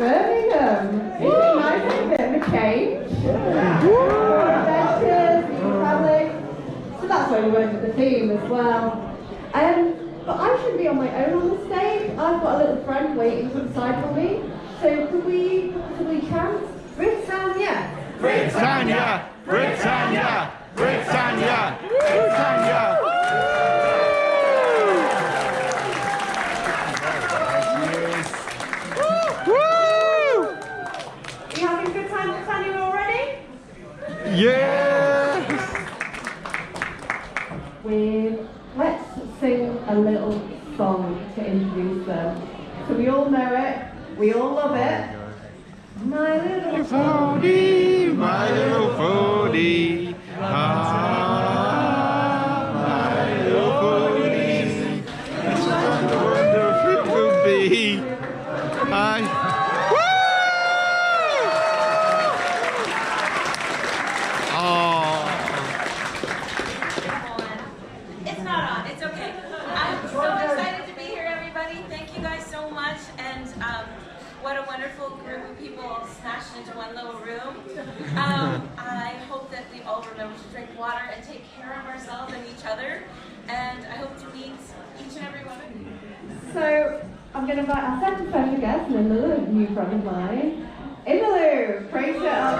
Birmingham. Isn't it nice? A bit of a change. Adventures, public. So that's why we went with the theme as well. But I should be on my own on the stage. I've got a little friend waiting to the side for me. So could we chant? Britannia! Britannia! Britannia! Britannia! Britannia! Are you having a good time, Britannia, already? Yes! Let's sing a little song to introduce them. So we all know it, we all love it. My little pony, my little pony, my little pony, it's a wonderful it will be. It's not on, it's okay. I'm so excited to be here, everybody. Thank you guys so much. And what a wonderful group of people smashed into one little room. I hope that we all remember to drink water and take care of ourselves and each other. And I hope to meet each and every one of you. So I'm going to invite our second special guest, Imalou, a new friend of mine. Imalou, praise it up.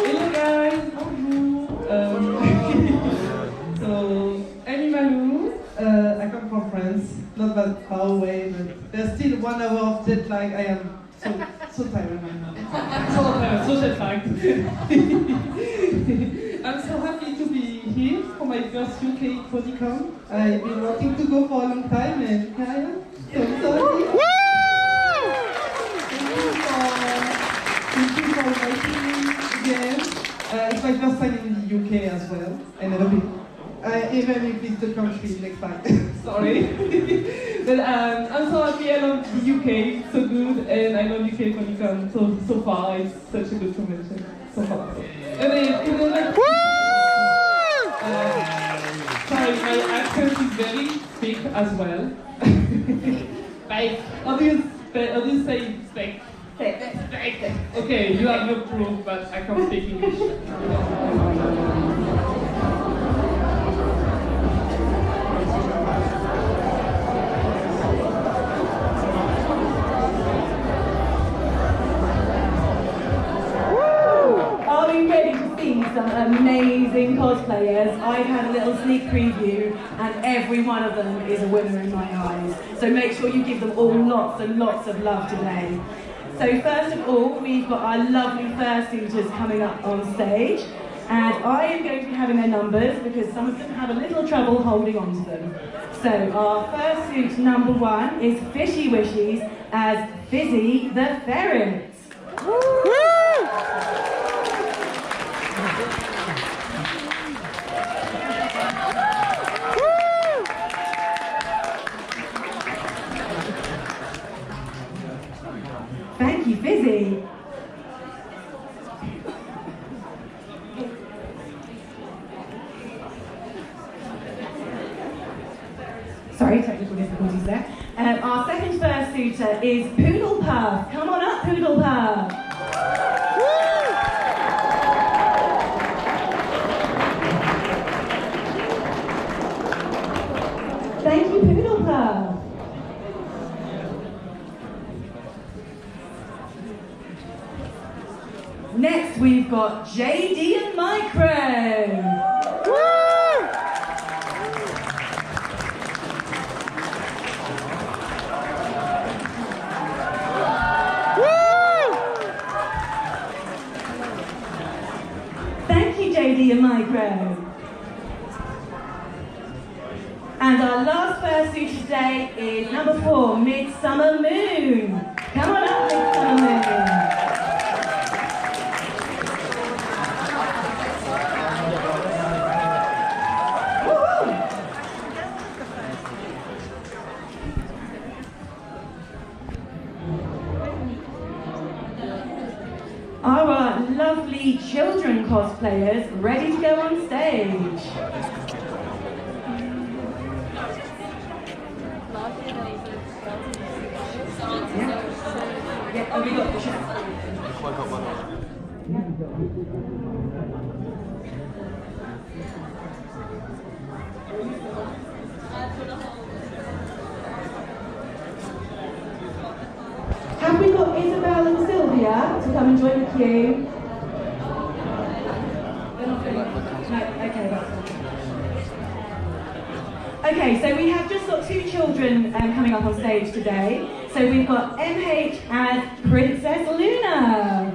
Hello guys, so I'm Imalou. I come from France, not that far away, but there's still 1 hour of jet lag. I am so tired right now. So jet lagged. I'm so happy to be here for my first UK Ukponycon. I've been wanting to go for a long time, and here I am. So I'm so happy. Thank you for inviting me again. It's my first time in the UK as well. I never been. Even if it's the country next time. Sorry. But I'm so happy. I love the UK. It's so good. And I love UK Ukponycon so far. It's such a good convention. So far. And sorry, my accent is very thick as well. Like, how do you say thick? Okay, you have no proof, but I can't speak English. Are we ready to see some amazing cosplayers? I've had a little sneak preview and every one of them is a winner in my eyes. So make sure you give them all lots and lots of love today. So first of all, we've got our lovely fursuiters coming up on stage. And I am going to be having their numbers because some of them have a little trouble holding on to them. So our fursuit number 1 is Fishy Wishies as Fizzy the Ferret. Thank you, Fizzy. Sorry, technical difficulties there. Our second fursuiter is Poodle Puff. Come on up, Poodle Puff. Thank you, Poodle Puff. Next, we've got JD and Micro. Thank you, JD and Micro. And our last fursuit today is number 4, Midsummer Moon. Come on up, Midsummer Moon. Our lovely children cosplay cosplayers ready to go on stage. Yeah, have we got the chat? Have we got Isabel and Sylvia to come and join the queue? No, okay, that's fine. Okay, so we have just got two children coming up on stage today. So we've got MH as Princess Luna.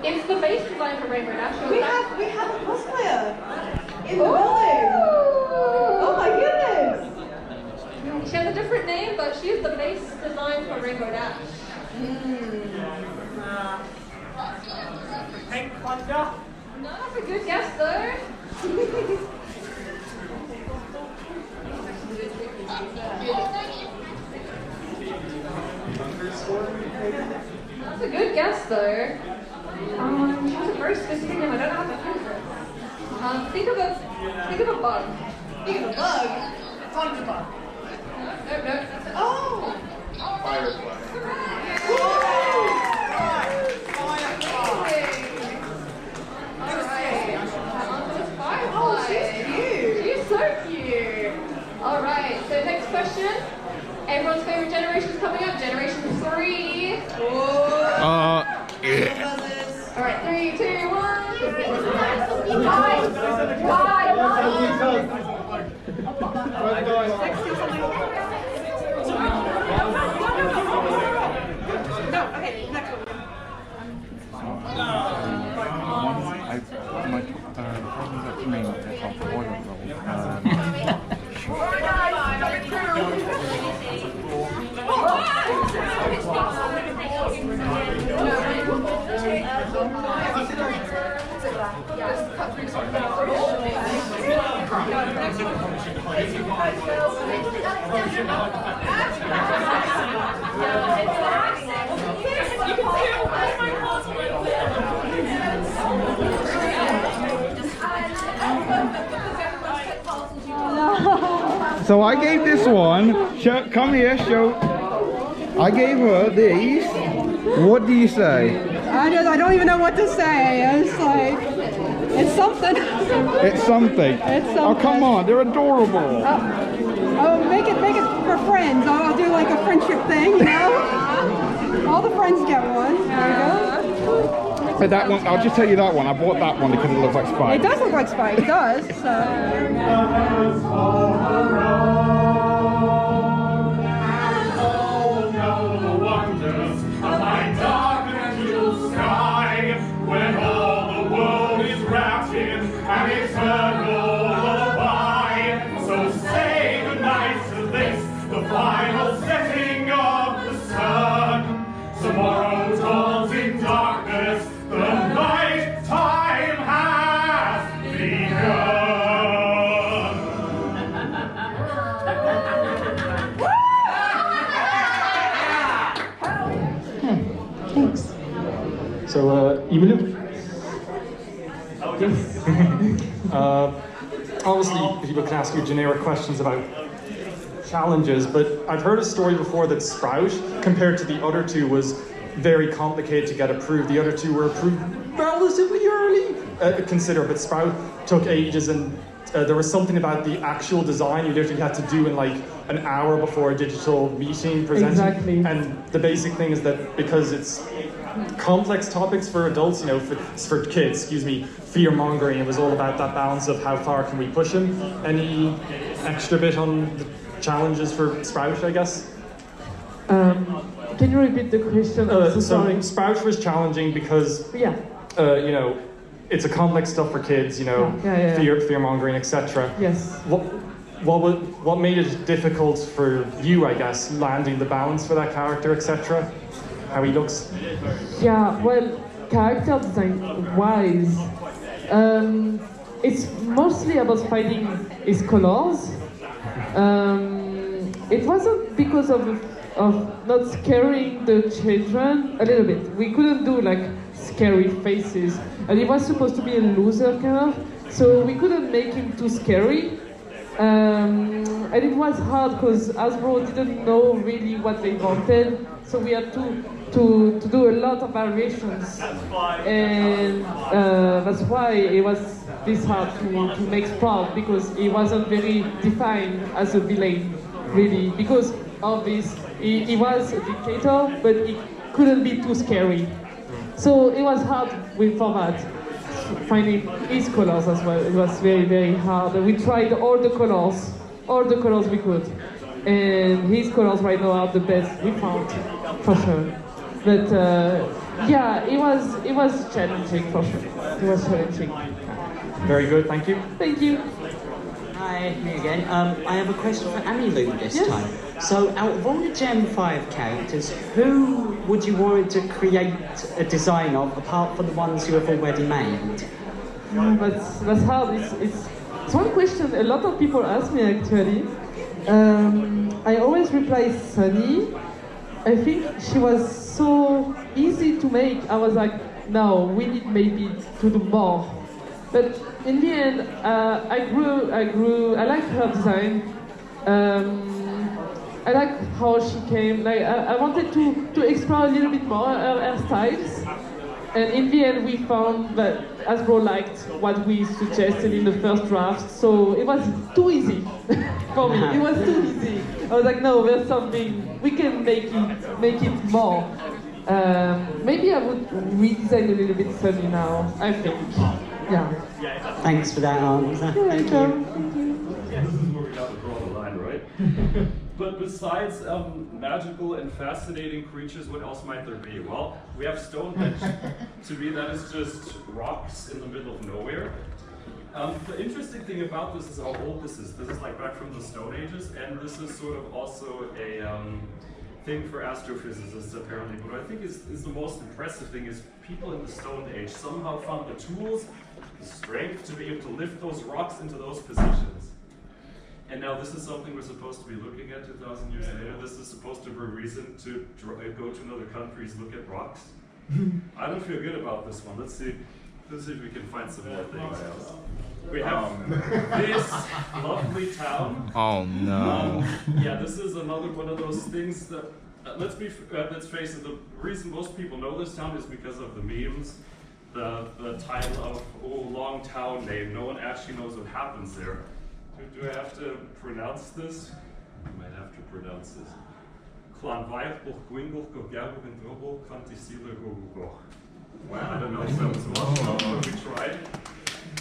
It's the base design for Rainbow Dash. We have a cosplayer in the building. Oh my goodness! She has a different name, but she's the base design for Rainbow Dash. Pink Wonder. No, that's a good guess though. That's a good guess though. She has a very specific name. I don't know how to think of it. Think of a bug. Think of a bug. Thunderbug. No. Oh! Firefly. Oh, she's cute. She's so cute. All right. So next question. Everyone's favorite generation's coming up. Generation 3. All right. 3, 2, 1. So I gave this one, come here, show. I gave her these. What do you say? I don't even know what to say. It's like, it's something. It's something. It's something. Oh, come on, they're adorable. Oh, make it for friends. I'll do like a friendship thing, you know? All the friends get one. There you go. But that one, I'll just tell you that one. I bought that one because it looks like Spike. It does look like Spike, it does. So. When all the world is wrapped in an eternal lullaby. So say goodnight to this, the final setting of the sun. Tomorrow dawns in darkness, the night time has begun. Thanks. So, Imalou. Obviously, people can ask you generic questions about challenges, but I've heard a story before that Sprout, compared to the other two, was very complicated to get approved. The other two were approved relatively early. Consider, but Sprout took ages, and there was something about the actual design you literally had to do in like an hour before a digital meeting presenting. Exactly. And the basic thing is that because it's complex topics for adults, you know, for kids, excuse me, fear-mongering, it was all about that balance of how far can we push them. Any extra bit on the challenges for Sprout, I guess? Can you repeat the question? I'm so sorry. Sprout was challenging because, Yeah. you know, it's a complex stuff for kids, you know, Yeah. fear-mongering, etc. Yes. What made it difficult for you, I guess, landing the balance for that character, etc.? How he looks? Yeah, well, character design wise, it's mostly about finding his colors. It wasn't because of not scaring the children a little bit. We couldn't do like scary faces, and he was supposed to be a loser kind of, so we couldn't make him too scary. And it was hard because Hasbro didn't know really what they wanted, so we had to do a lot of variations, and that's why it was this hard to make Sprout, because he wasn't very defined as a villain, really, because of this. He was a dictator, but he couldn't be too scary. So it was hard for that, finding his colors as well. It was very, very hard. We tried all the colors we could. And his colors right now are the best we found, for sure. But yeah, it was challenging for sure. It was challenging. Very good, thank you. Thank you. Hi, me again. I have a question for Imalou this Yes. time. So, out of all the Gen 5 characters, who would you want to create a design of, apart from the ones you have already made? That's hard. It's one question a lot of people ask me actually. I always reply Sunny. I think she was so easy to make. I was like, no, we need maybe to do more. But in the end, I grew. I like her design. I like how she came. Like I wanted to explore a little bit more her styles. And in the end, we found that Hasbro liked what we suggested in the first draft, so it was too easy for me. It was too easy. I was like, no, there's something we can make it more. Maybe I would redesign a little bit Sunny now. I think, yeah. Thanks for that answer. Thank you. Yeah, this is where we got to draw the line, right? But besides magical and fascinating creatures, what else might there be? Well, we have Stonehenge. To me, that is just rocks in the middle of nowhere. The interesting thing about this is how old this is. This is like back from the Stone Ages, and this is sort of also a thing for astrophysicists, apparently. What I think is the most impressive thing is people in the Stone Age somehow found the tools, the strength to be able to lift those rocks into those positions. And now this is something we're supposed to be looking at 2,000 years later. This is supposed to be a reason to go to another countries, look at rocks. I don't feel good about this one. Let's see if we can find some more things. We have this lovely town. Oh no. Yeah, this is another one of those things that, let's face it, the reason most people know this town is because of the memes. The title of, long town name. No one actually knows what happens there. Do I have to pronounce this? I might have to pronounce this. Wow, I don't know if that was well, but we tried.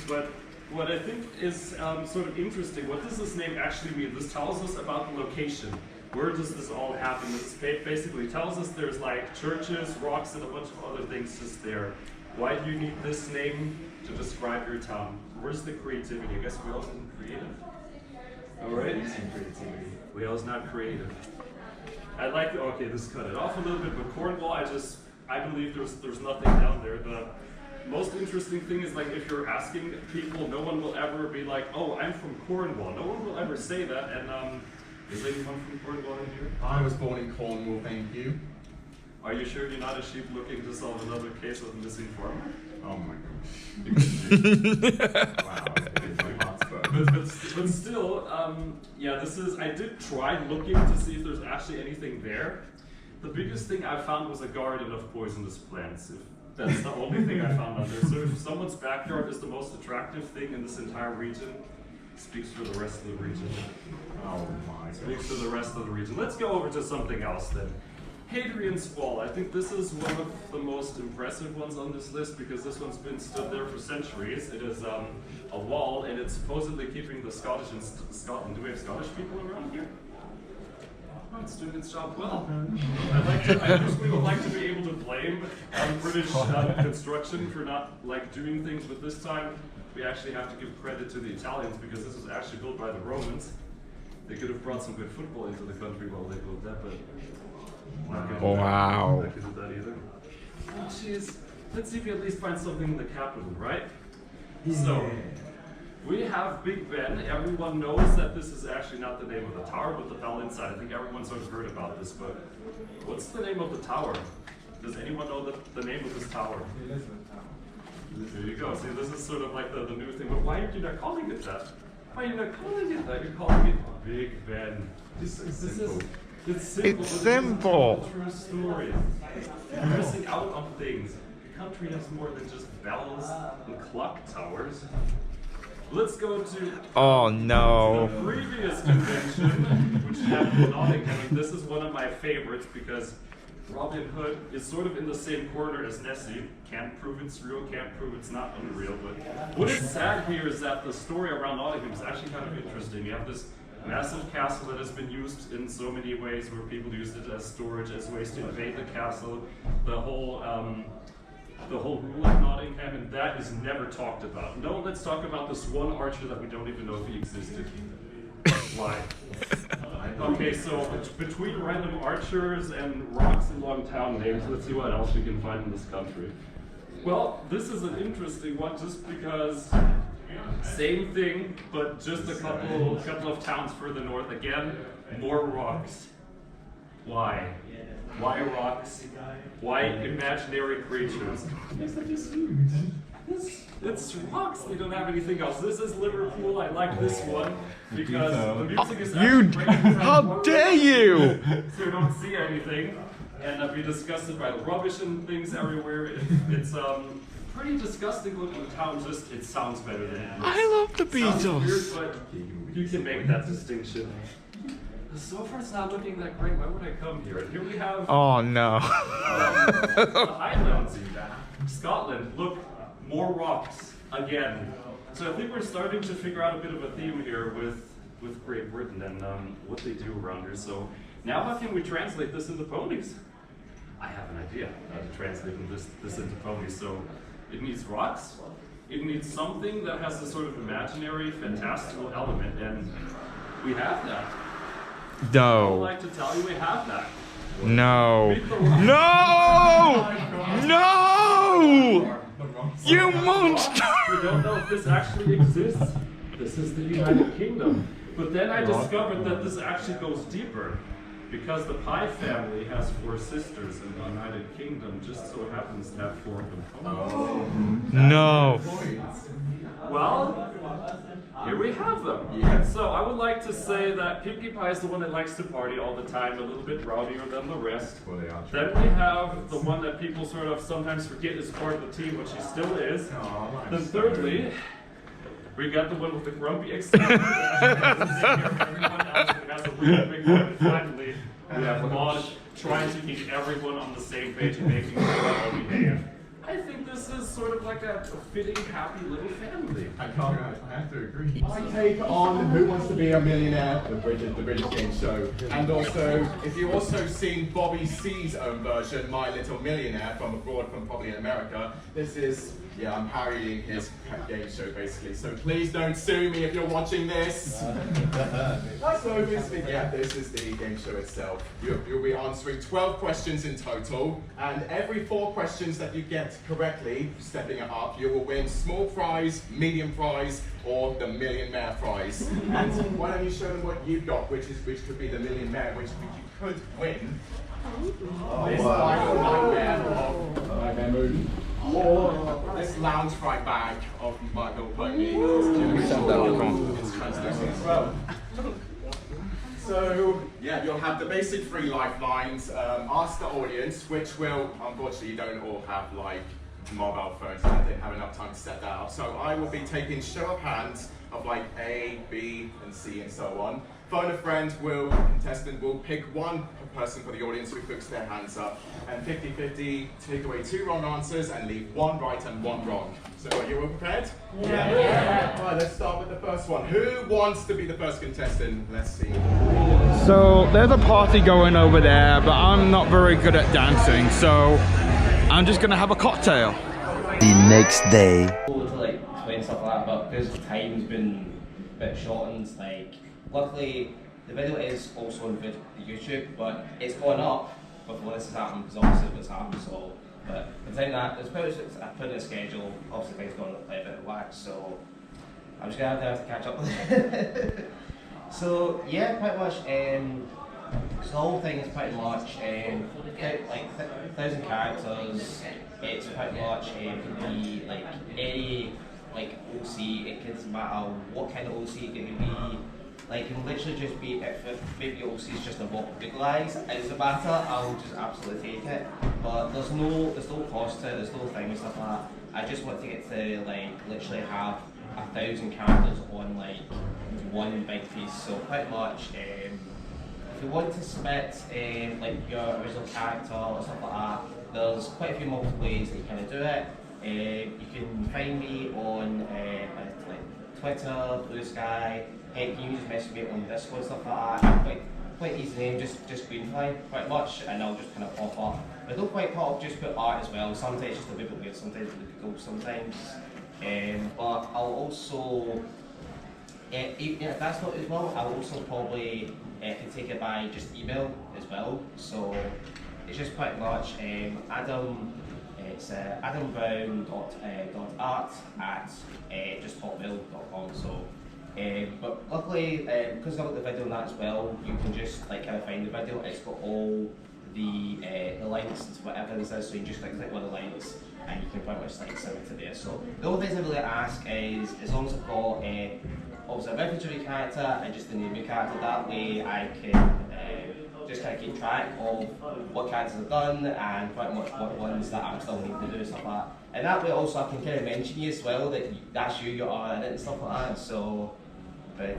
But what I think is sort of interesting, what does this name actually mean? This tells us about the location. Where does this all happen? This basically tells us there's like churches, rocks, and a bunch of other things just there. Why do you need this name to describe your town? Where's the creativity? I guess Wales isn't creative. Alright, creativity. Wales not creative. I like the, okay, this cut it off a little bit, but Cornwall, I believe there's nothing down there. The most interesting thing is, like, if you're asking people, no one will ever be like, oh, I'm from Cornwall. No one will ever say that. And is anyone from Cornwall in here? I was born in Cornwall, thank you. Are you sure you're not a sheep looking to solve another case of missing farmer? Oh my gosh. Wow, it's my heart's but still, yeah, this is, I did try looking to see if there's actually anything there. The biggest thing I found was a garden of poisonous plants. If that's the only thing I found on there. So if someone's backyard is the most attractive thing in this entire region, speaks for the rest of the region. Oh my. Speaks for the rest of the region. Let's go over to something else then. Hadrian's Wall. I think this is one of the most impressive ones on this list because this one's been stood there for centuries. It is a wall and it's supposedly keeping the Scottish in Scotland. Do we have Scottish people around here? It's doing its job well. I personally would like to be able to blame British construction for not doing things, but this time we actually have to give credit to the Italians because this was actually built by the Romans. They could have brought some good football into the country while they built that, but wow. not gonna do that either. Oh, jeez. Let's see if we at least find something in the capital, right? Yeah. So. We have Big Ben. Everyone knows that this is actually not the name of the tower, but the bell inside. I think everyone's sort of heard about this, but what's the name of the tower? Does anyone know the name of this tower? There you go. See, this is sort of like the new thing, but why are you not calling it that? Why are you not calling it that? You're calling it Big Ben. It's simple. It's simple. True story. You're missing out on things. The country has more than just bells and clock towers. Let's go to the previous convention, which happened in Nottingham. This is one of my favorites because Robin Hood is sort of in the same corner as Nessie. Can't prove it's real, can't prove it's not unreal. But what is sad here is that the story around Nottingham is actually kind of interesting. You have this massive castle that has been used in so many ways, where people used it as storage, as ways to invade the castle. The whole rule of Nottingham, and that is never talked about. No, let's talk about this one archer that we don't even know if he existed. Why? Okay, so between random archers and rocks and long town names, let's see what else we can find in this country. Well, this is an interesting one just because same thing, but just a couple of towns further north. Again, more rocks. Why? Why rocks? Why imaginary creatures? It's rocks. They don't have anything else. This is Liverpool. I like this one because the music is actually how dare you! So you don't see anything, and be disgusted by the rubbish and things everywhere. It's pretty disgusting looking town. Just it sounds better than it looks. I love the Beatles. Sounds weird, but you can make that distinction. The sofa's not looking that great. Why would I come here? And here we have. Oh no. The Highlands, Scotland. Look, more rocks again. So I think we're starting to figure out a bit of a theme here with Great Britain and what they do around here. So now how can we translate this into ponies? I have an idea how to translate this into ponies. So it needs rocks. It needs something that has a sort of imaginary, fantastical element, and we have that. No. I would like to tell you we have that. No. No! No! You monster! We don't know if this actually exists. This is the United Kingdom. But then I discovered that this actually goes deeper. Because the Pye family has 4 sisters and the United Kingdom just so happens to have 4 components. No. Well, here we have them. Yeah. So I would like to say that Pinkie Pie is the one that likes to party all the time, a little bit rowdier than the rest. Well, they are. Then we have the one that people sort of sometimes forget is part of the team, but she still is. Oh, then thirdly, we got the one with the grumpy exterior that everyone else who has a really big one. And finally, we have Maud trying to keep everyone on the same page and making sure they all behave. I think this is sort of like a fitting, happy little family. I have to agree. I take on Who Wants to Be a Millionaire, the British game show. And also, if you've also seen Bobby C's own version, My Little Millionaire, from abroad, from probably in America, this is, yeah, I'm parodying his game show basically. So please don't sue me if you're watching this. So this is the game show itself. You'll be answering 12 questions in total, and every 4 questions that you get correctly, stepping it up, you will win small prize, medium prize, or the Millionmare prize. And why don't you show them what you've got, which could be the Millionmare, which you could win. This nightmare move. Or this lounge fright bag of My Little Pony. It's translucent as well. So, yeah, you'll have the basic 3 lifelines. Ask the audience, which will, unfortunately, you don't all have like mobile phones, and I didn't have enough time to set that up. So I will be taking show of hands of like A, B, and C, and so on. Phone a friend, contestant will pick one person for the audience who puts their hands up, and 50-50, take away 2 wrong answers and leave 1 right and 1 wrong. So are you all prepared? Yeah. All right, let's start with the first one. Who wants to be the first contestant? Let's see. So there's a party going over there, but I'm not very good at dancing, so I'm just gonna have a cocktail. The next day. To like explain stuff like that, but because time's been a bit shortened, like luckily the video is also on YouTube, but it's gone up before this has happened because obviously what's happened. So, but the time that I put in a schedule, obviously things going to play a bit of wax, so I'm just gonna have to catch up with it. So yeah, pretty much. So the whole thing is pretty much like 1,000 characters. It's pretty much can be like any like OC. It doesn't matter what kind of OC it can be. Like it can literally just be if maybe OC is just a big lies. It doesn't matter. I'll just absolutely take it. But there's no cost to it. There's no thing and stuff like that. I just want to get to like literally have 1,000 characters on like one big piece. So pretty much. If you want to submit like your original character or stuff like that, there's quite a few multiple ways that you kind of do it. You can find me on like Twitter, Blue Sky. You can just message me on Discord and stuff like that. Quite easy name, just Greenfly, pretty much, and I'll just kind of pop up. But don't quite pop up, just put art as well. Sometimes it's just a bit weird, sometimes it's cool, sometimes. But I'll also, if that's not as well, I'll also probably can take it by just email as well. So it's just pretty much Adam. It's adamBrown.art@just.hotmail.com. So, but luckily because I've got the video on that as well, you can just like kind of find the video. It's got all the links to whatever this is. So you just click one of the links and you can pretty much like send it to there. So the only things I really ask is as long as I've got obviously a repertory character and just the name of your character, that way I can just kind of keep track of what characters I've done and pretty much what ones that I'm still needing to do and stuff like that. And that way also I can kind of mention you as well, that that's you are in it and stuff like that. So, but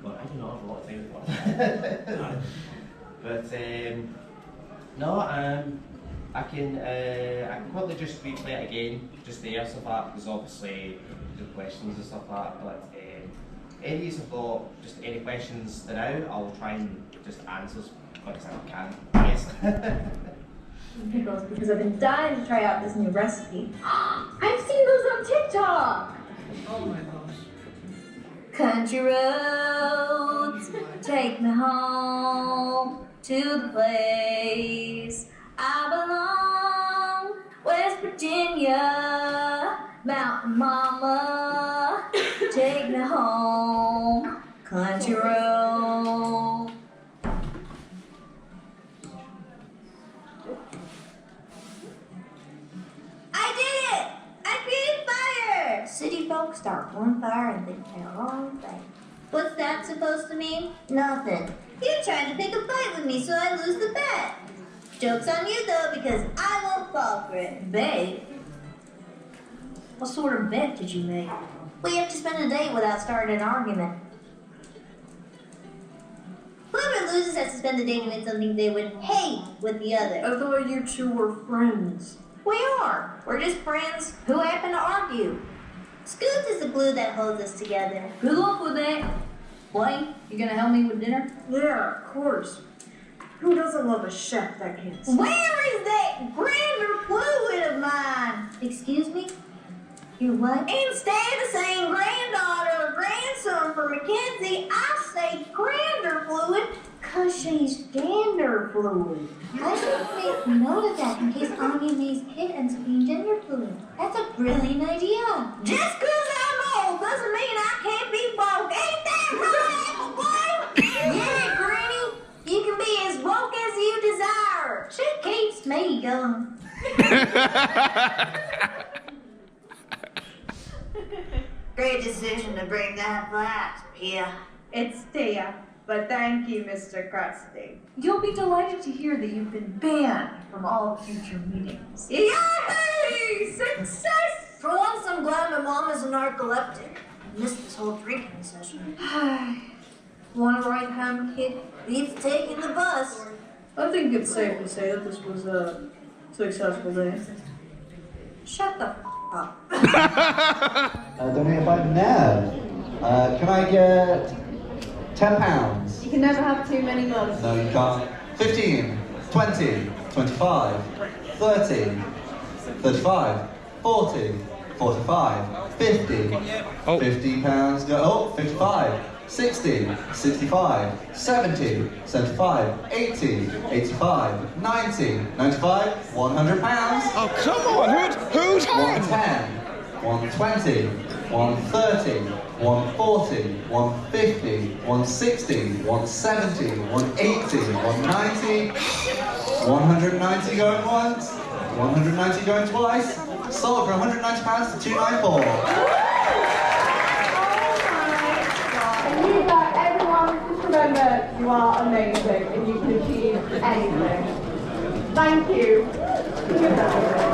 well, I do not have a lot of time for that. But no, I can probably just replay it again, just there stuff like that, because obviously the questions and stuff like that. But any of you have got just any questions now, I'll try and just answer as quick as I can. Yes. Pickles, because I've been dying to try out this new recipe. I've seen those on TikTok! Oh my gosh. Country roads, take me home to the place I belong. West Virginia, Mountain Mama, take me home, country road. I did it! I created fire! City folks start on fire and think they're wrong thing. What's that supposed to mean? Nothing. You're trying to pick a fight with me so I lose the bet. Joke's on you though, because I won't fall for it. Babe? What sort of bet did you make? We have to spend a day without starting an argument. Whoever loses has to spend the day doing something they would hate with the other. I thought you two were friends. We are. We're just friends who happen to argue. Scoots is the glue that holds us together. Good luck with that. Blaine, you gonna help me with dinner? Yeah, of course. Who doesn't love a chef that can sing? Where is that grander fluid of mine? Excuse me? You what? Instead of saying granddaughter or grandson for Mackenzie, I say grander fluid because she's gender fluid. I should make note of that in case any of these kittens being gender fluid. That's a brilliant idea. Just because I'm old doesn't mean I can't be woke. Ain't that right, Apple Boy? Yeah, Granny. You can be as woke as you desire. She keeps me going. Great decision to bring that flask, Pia. It's Thea, but thank you, Mr. Krusty. You'll be delighted to hear that you've been banned from all future meetings. Yay! Success! For once, I'm glad my mom is a narcoleptic. I missed this whole drinking session. Want to ride home, kid? Beats taking the bus. I think it's safe to say that this was a successful day. Shut the up. Donated by Nev. Can I get £10? You can never have too many mugs. No, you can't. 15, 20, 25, 30, 35, 40, 45, 50, £50 go. Oh, 55, 60, 65, 70, 75, 80, 85, 90, 95, £100. Oh, come on, who's 110, 120, 130, 140, 150, 160, 170, 180, 190, 190 going once, 190 going twice. Sold for £190 to 294. And you guys, everyone, just remember you are amazing and you can achieve anything. Thank you. Good night.